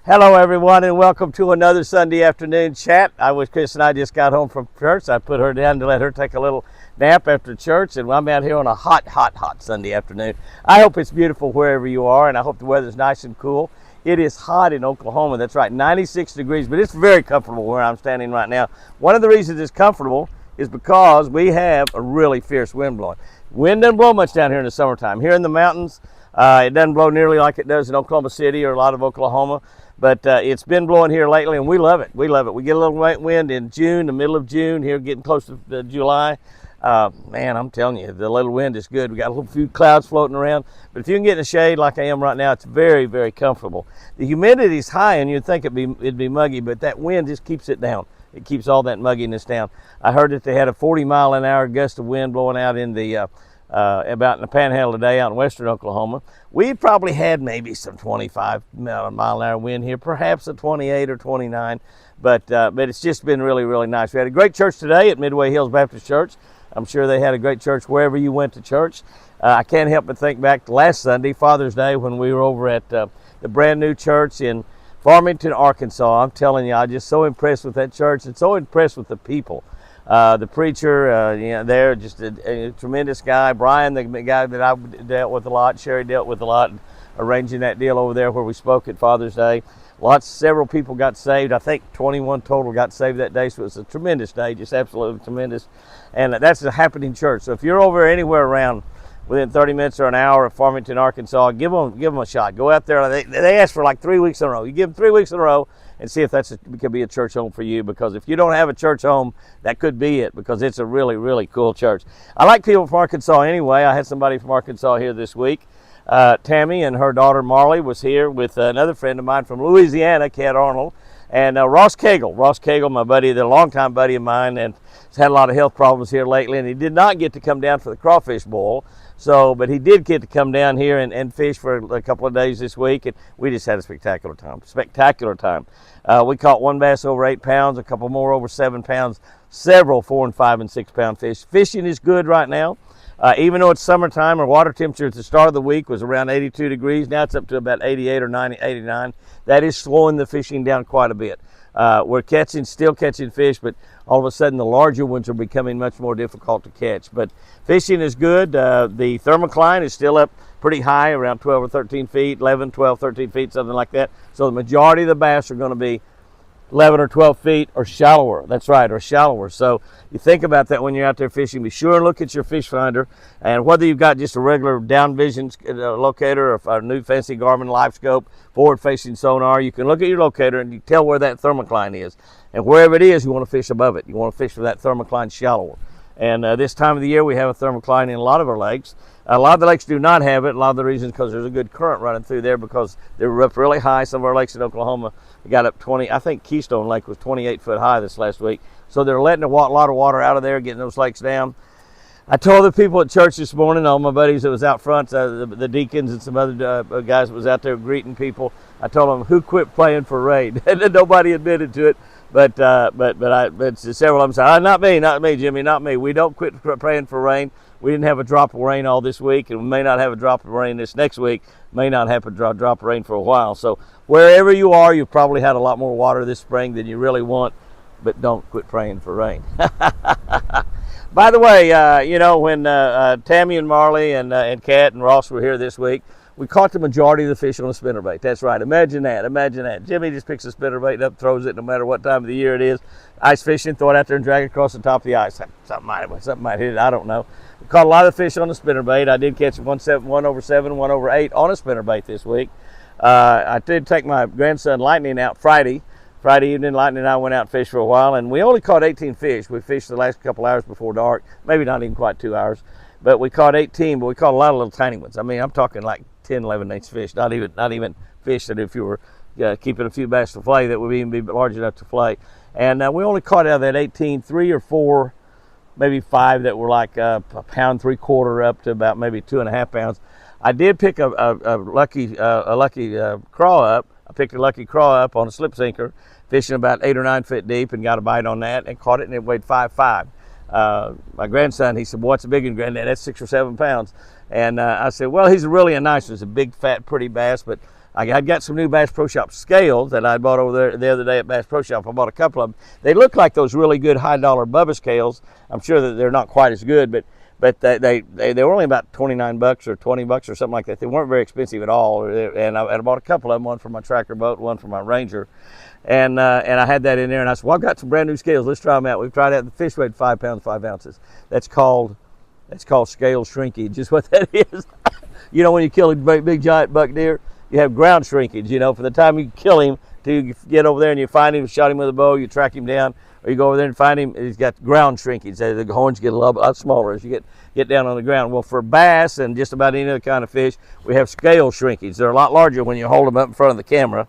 Hello, everyone, and welcome to another Sunday afternoon chat. Chris and I just got home from church. I put her down to let her take a little nap after church, and I'm out here on a hot Sunday afternoon. I hope it's beautiful wherever you are, and I hope the weather's nice and cool. It is hot in Oklahoma. That's right, 96 degrees, but it's very comfortable where I'm standing right now. One of the reasons it's comfortable is because we have a really fierce wind blowing. Wind doesn't blow much down here in the summertime. Here in the mountains, it doesn't blow nearly like it does in Oklahoma City or a lot of Oklahoma. But it's been blowing here lately, and we love it. We love it. We get a little wind in June, the middle of June, here getting close to July. Man, I'm telling you, the little wind is good. We got a few clouds floating around. But if you can get in the shade like I am right now, it's very, very comfortable. The humidity is high, and you'd think it'd be muggy, but that wind just keeps it down. It keeps all that mugginess down. I heard that they had a 40-mile-an-hour gust of wind blowing out in the about in the Panhandle today out in western Oklahoma. We probably had maybe some 25-mile-an-hour wind here, perhaps a 28 or 29, but it's just been really, really nice. We had a great church today at Midway Hills Baptist Church. I'm sure they had a great church wherever you went to church. I can't help but think back to last Sunday, Father's Day, when we were over at the brand new church in Farmington, Arkansas. I'm telling you, I'm just so impressed with that church and so impressed with the people. The preacher, there, just a tremendous guy. Brian, the guy that I dealt with a lot, Sherry dealt with a lot, arranging that deal over there where we spoke at Father's Day. Several people got saved. I think 21 total got saved that day, so it was a tremendous day, just absolutely tremendous. And that's a happening church. So if you're over anywhere around within 30 minutes or an hour of Farmington, Arkansas, give them a shot. Go out there. They ask for like 3 weeks in a row. You give them 3 weeks in a row and see if could be a church home for you, because if you don't have a church home, that could be it, because it's a really, really cool church. I like people from Arkansas anyway. I had somebody from Arkansas here this week. Tammy and her daughter Marley was here with another friend of mine from Louisiana, Kat Arnold, and Ross Cagle. Ross Cagle, my buddy, the longtime buddy of mine, and has had a lot of health problems here lately, and he did not get to come down for the crawfish boil. But he did get to come down here and fish for a couple of days this week, and we just had a spectacular time. We caught one bass over 8 pounds, a couple more over 7 pounds, several 4 and 5 and 6 pound fish. Fishing is good right now. Even though it's summertime, our water temperature at the start of the week was around 82 degrees. Now it's up to about 88 or 90, 89. That is slowing the fishing down quite a bit. We're still catching fish, but all of a sudden the larger ones are becoming much more difficult to catch. But fishing is good. The thermocline is still up pretty high, around 12 or 13 feet, 11, 12, 13 feet, something like that. So the majority of the bass are going to be 11 or 12 feet or shallower. That's right, or shallower. So you think about that when you're out there fishing. Be sure and look at your fish finder, and whether you've got just a regular down vision locator or a new fancy Garmin Live Scope forward facing sonar, you can look at your locator and you tell where that thermocline is, and wherever it is, you want to fish above it. You want to fish for that thermocline shallower. And this time of the year, we have a thermocline in a lot of our lakes. A lot of the lakes do not have it. A lot of the reasons because there's a good current running through there, because they're up really high. Some of our lakes in Oklahoma got up 20. I think Keystone Lake was 28 foot high this last week. So they're letting a lot of water out of there, getting those lakes down. I told the people at church this morning, all my buddies that was out front, the deacons and some other guys that was out there greeting people, I told them, who quit praying for rain? And nobody admitted to it. But several of them said, not me, Jimmy, not me. We don't quit praying for rain. We didn't have a drop of rain all this week, and we may not have a drop of rain this next week. May not have a drop of rain for a while. So wherever you are, you've probably had a lot more water this spring than you really want, but don't quit praying for rain. By the way, when Tammy and Marley and Kat and Ross were here this week, we caught the majority of the fish on a spinnerbait. That's right. Imagine that. Jimmy just picks a spinnerbait up, throws it no matter what time of the year it is. Ice fishing, throw it out there and drag it across the top of the ice. Something might hit it. I don't know. We caught a lot of fish on the spinnerbait. I did catch one over 7, 1 over 8 on a spinnerbait this week. I did take my grandson Lightning out Friday. Friday evening, Lightning and I went out and fished for a while, and we only caught 18 fish. We fished the last couple hours before dark, maybe not even quite 2 hours, but we caught 18, but we caught a lot of little tiny ones. I mean, I'm talking like 10, 11 inch fish, not even fish that if you were keeping a few bass to flay that would even be large enough to flay. And we only caught out of that 18, 3 or 4, maybe 5 that were like a pound 3/4 up to about maybe 2.5 pounds. I did pick a lucky craw up. I picked a lucky craw up on a slip sinker, fishing about 8 or 9 foot deep, and got a bite on that and caught it, and it weighed 5.5. My grandson, he said, "Boy, it's a big one, Granddad. That's 6 or 7 pounds." And I said, "Well, he's really a nice one. He's a big, fat, pretty bass, but I got some new Bass Pro Shop scales that I bought over there the other day at Bass Pro Shop. I bought a couple of them. They look like those really good high dollar Bubba scales. I'm sure that they're not quite as good, but they were only about $29 or $20 or something like that. They weren't very expensive at all. And I bought a couple of them, one for my tracker boat, one for my Ranger. And I had that in there, and I said, well, I've got some brand new scales. Let's try them out. We've tried out. The fish weighed 5 pounds, 5 ounces. That's called scale shrinkage, is what that is. You know, when you kill a big giant buck deer, you have ground shrinkage. You know, from the time you kill him to you get over there and you find him, shot him with a bow, you track him down, or you go over there and find him, he's got ground shrinkage. The horns get a lot smaller as you get down on the ground. Well, for bass and just about any other kind of fish, we have scale shrinkage. They're a lot larger when you hold them up in front of the camera,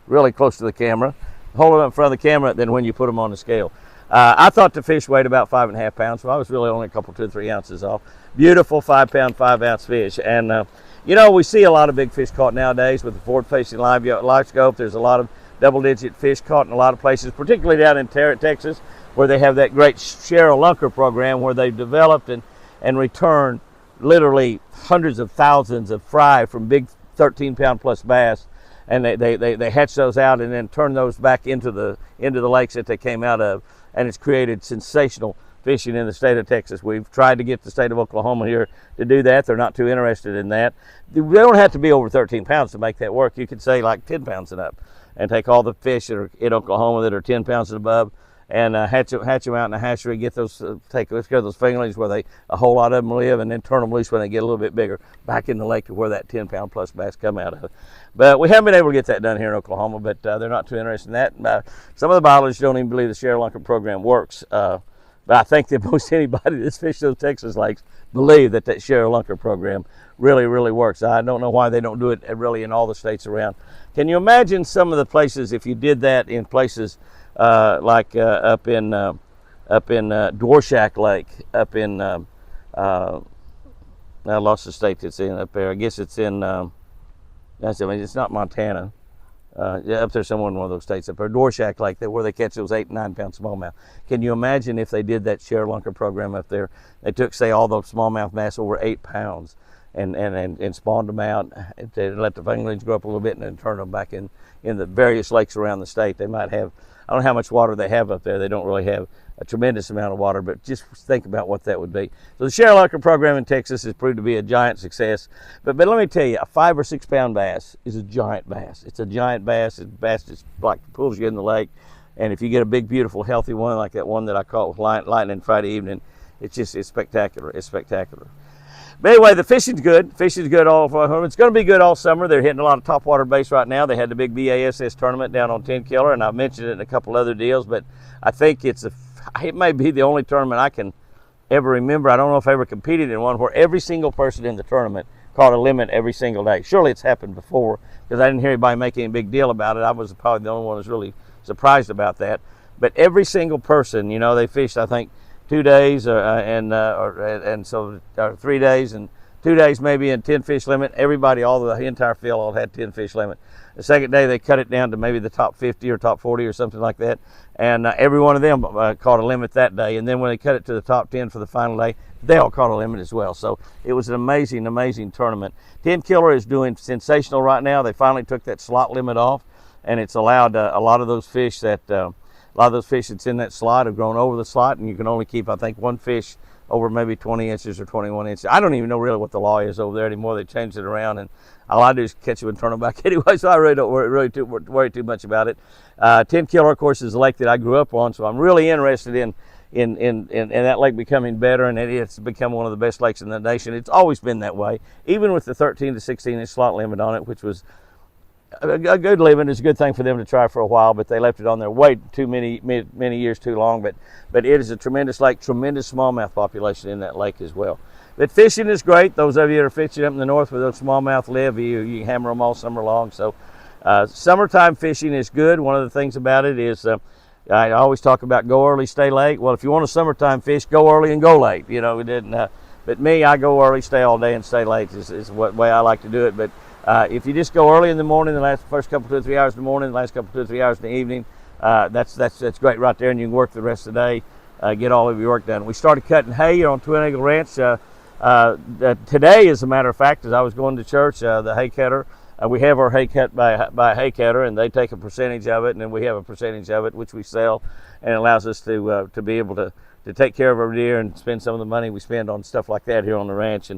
really close to the camera. Hold them up in front of the camera than when you put them on the scale. I thought the fish weighed about 5.5 pounds, so I was really only a couple, 2 or 3 ounces off. Beautiful 5 pound, 5 ounce fish. And, you know, we see a lot of big fish caught nowadays with the forward-facing live scope. There's a lot of double-digit fish caught in a lot of places, particularly down in Texas, where they have that great Cheryl Lunker program where they've developed and returned literally hundreds of thousands of fry from big 13-pound plus bass. And they hatch those out and then turn those back into the lakes that they came out of, and it's created sensational fishing in the state of Texas. We've tried to get the state of Oklahoma here to do that. They're not too interested in that. They don't have to be over 13 pounds to make that work. You could say like 10 pounds and up, and take all the fish that are in Oklahoma that are 10 pounds and above, and hatch them out in the hatchery. Get those, let's go to those fingerlings where a whole lot of them live, and then turn them loose when they get a little bit bigger, back in the lake to where that 10 pound plus bass come out of. But we haven't been able to get that done here in Oklahoma, but they're not too interested in that. Some of the biologists don't even believe the Cheryl Lunker program works. But I think that most anybody that's fished those Texas lakes believe that Cheryl Lunker program really, really works. I don't know why they don't do it really in all the states around. Can you imagine some of the places if you did that in places like up in Dworshak Lake, up in I lost the state that's in up there. I guess it's in it's not Montana. Up there somewhere in one of those states up there, Dworshak Lake, where they catch those 8 and 9 pound smallmouth. Can you imagine if they did that Cheryl Lunker program up there? They took, say, all those smallmouth bass over 8 pounds and spawned them out. They let the fingerlings grow up a little bit and then turn them back in the various lakes around the state. They might have, I don't know how much water they have up there. They don't really have a tremendous amount of water, but just think about what that would be. So the Cheryl Lunker program in Texas has proved to be a giant success. But let me tell you, a 5 or 6 pound bass is a giant bass. It's a giant bass. It's a bass that's like pulls you in the lake. And if you get a big, beautiful, healthy one like that one that I caught with lightning Friday evening, it's spectacular. It's spectacular. But anyway, the fishing's good. Fishing's good all. It's going to be good all summer. They're hitting a lot of topwater bass right now. They had the big BASS tournament down on 10 Killer, and I've mentioned it in a couple other deals. But I think it may be the only tournament I can ever remember. I don't know if I ever competed in one where every single person in the tournament caught a limit every single day. Surely it's happened before, because I didn't hear anybody make any big deal about it. I was probably the only one who was really surprised about that. But every single person, you know, they fished, I think, 2 days and so 3 days and 2 days maybe, and 10 fish limit. Everybody, the entire field all had 10 fish limit. The second day they cut it down to maybe the top 50 or top 40 or something like that, and every one of them caught a limit that day. And then when they cut it to the top 10 for the final day, they all caught a limit as well. So it was an amazing, amazing tournament. 10 Killer is doing sensational right now. They finally took that slot limit off, and it's allowed a lot of those fish that's in that slot have grown over the slot, and you can only keep, I think, one fish over maybe 20 inches or 21 inches. I don't even know really what the law is over there anymore. They changed it around, and all I do is catch them and turn them back anyway, so I really don't worry too much about it. 10 Killer, of course, is a lake that I grew up on, so I'm really interested in that lake becoming better, and it's become one of the best lakes in the nation. It's always been that way, even with the 13 to 16 inch slot limit on it, which was a good limit. It's a good thing for them to try for a while, but they left it on there way too many years too long. But it is a tremendous lake, tremendous smallmouth population in that lake as well. But fishing is great. Those of you that are fishing up in the north where those smallmouth live, you hammer them all summer long. So summertime fishing is good. One of the things about it is I always talk about go early, stay late. Well, if you want a summertime fish, go early and go late. You know, it didn't. But me, I go early, stay all day, and stay late is what way I like to do it. But if you just go early in the morning, the first couple 2 or 3 hours in the morning, the last couple 2 or 3 hours in the evening, that's great right there, and you can work the rest of the day, get all of your work done. We started cutting hay on Twin Eagle Ranch today, as a matter of fact, as I was going to church. The hay cutter We have our hay cut by a hay cutter, and they take a percentage of it, and then we have a percentage of it which we sell, and it allows us to be able to take care of our deer and spend some of the money we spend on stuff like that here on the ranch.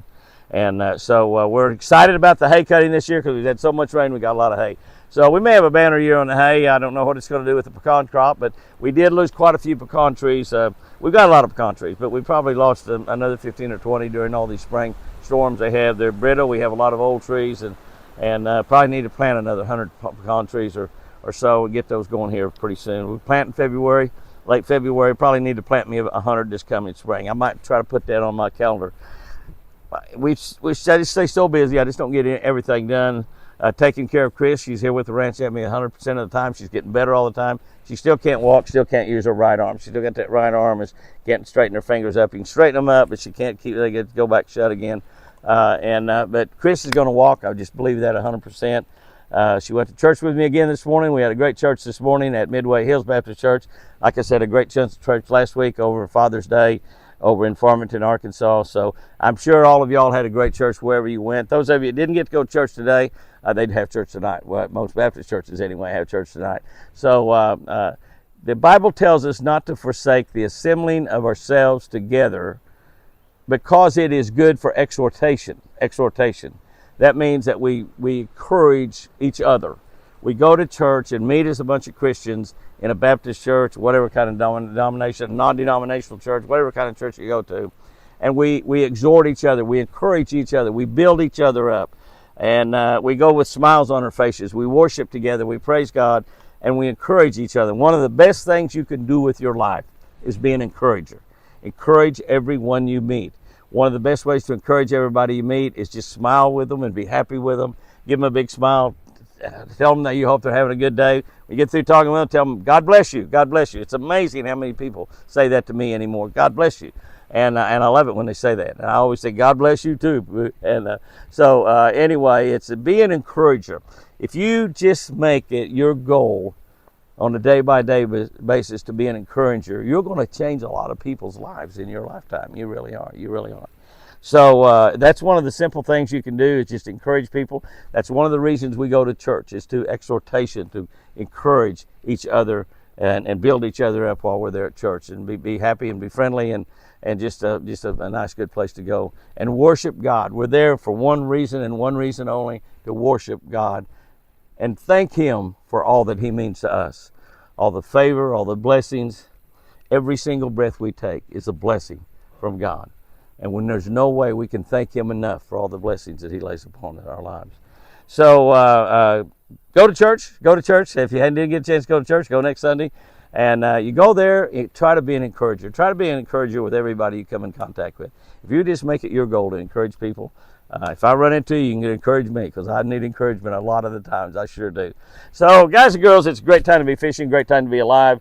So we're excited about the hay cutting this year because we've had so much rain. We got a lot of hay. So we may have a banner year on the hay. I don't know what it's going to do with the pecan crop, but we did lose quite a few pecan trees. We've got a lot of pecan trees, but we probably lost another 15 or 20 during all these spring storms they have. They're brittle. We have a lot of old trees, and probably need to plant another 100 pecan trees or so and get those going here pretty soon. We plant in February, late February. Probably need to plant me 100 this coming spring. I might try to put that on my calendar. I just stay so busy. I just don't get everything done. Taking care of Chris. She's here with the ranch at me 100% of the time. She's getting better all the time. She still can't walk, still can't use her right arm. She still got that right arm, is can't straighten her fingers up. You can straighten them up, but she can't they get to go back shut again. But Chris is going to walk. I just believe that 100%. She went to church with me again this morning. We had a great church this morning at Midway Hills Baptist Church. Like I said, a great church last week over Father's Day over in Farmington, Arkansas. So I'm sure all of y'all had a great church wherever you went. Those of you that didn't get to go to church today, they'd have church tonight. Well, most Baptist churches anyway have church tonight. So the Bible tells us not to forsake the assembling of ourselves together because it is good for exhortation. That means that we encourage each other. We go to church and meet as a bunch of Christians in a Baptist church, whatever kind of denomination, non-denominational church, whatever kind of church you go to, and we exhort each other, we encourage each other, we build each other up, and we go with smiles on our faces. We worship together, we praise God, and we encourage each other. One of the best things you can do with your life is be an encourager. Encourage everyone you meet. One of the best ways to encourage everybody you meet is just smile with them and be happy with them. Give them a big smile. Tell them that you hope they're having a good day. When you get through talking with them, tell them, God bless you, God bless you. It's amazing how many people say that to me anymore. God bless you. And I love it when they say that. And I always say, God bless you too. And anyway, it's be an encourager. If you just make it your goal on a day-by-day basis to be an encourager, you're going to change a lot of people's lives in your lifetime. You really are. You really are. So that's one of the simple things you can do is just encourage people. That's one of the reasons we go to church, is to exhortation, to encourage each other and build each other up while we're there at church, and be happy and be friendly and just a nice, good place to go and worship God. We're there for one reason and one reason only, to worship God and thank Him for all that He means to us. All the favor, all the blessings, every single breath we take is a blessing from God. And when there's no way we can thank Him enough for all the blessings that He lays upon our lives. So go to church. If you didn't get a chance to go to church, go next Sunday. And you go there, try to be an encourager. Try to be an encourager with everybody you come in contact with. If you just make it your goal to encourage people, if I run into you, you can encourage me, because I need encouragement a lot of the times. I sure do. So, guys and girls, it's a great time to be fishing, great time to be alive.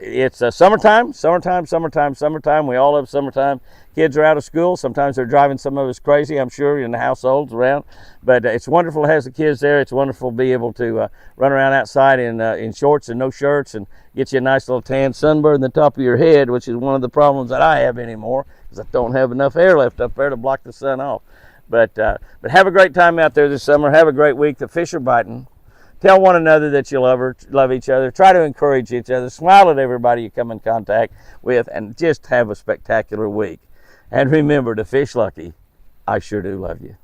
It's summertime. We all love summertime. Kids are out of school. Sometimes they're driving some of us crazy, I'm sure, in the households around. But it's wonderful to have the kids there. It's wonderful to be able to run around outside in shorts and no shirts and get you a nice little tan sunburn on the top of your head, which is one of the problems that I have anymore, because I don't have enough air left up there to block the sun off. But have a great time out there this summer. Have a great week. The fish are biting. Tell one another that you love each other. Try to encourage each other. Smile at everybody you come in contact with, and just have a spectacular week. And remember, to fish lucky, I sure do love you.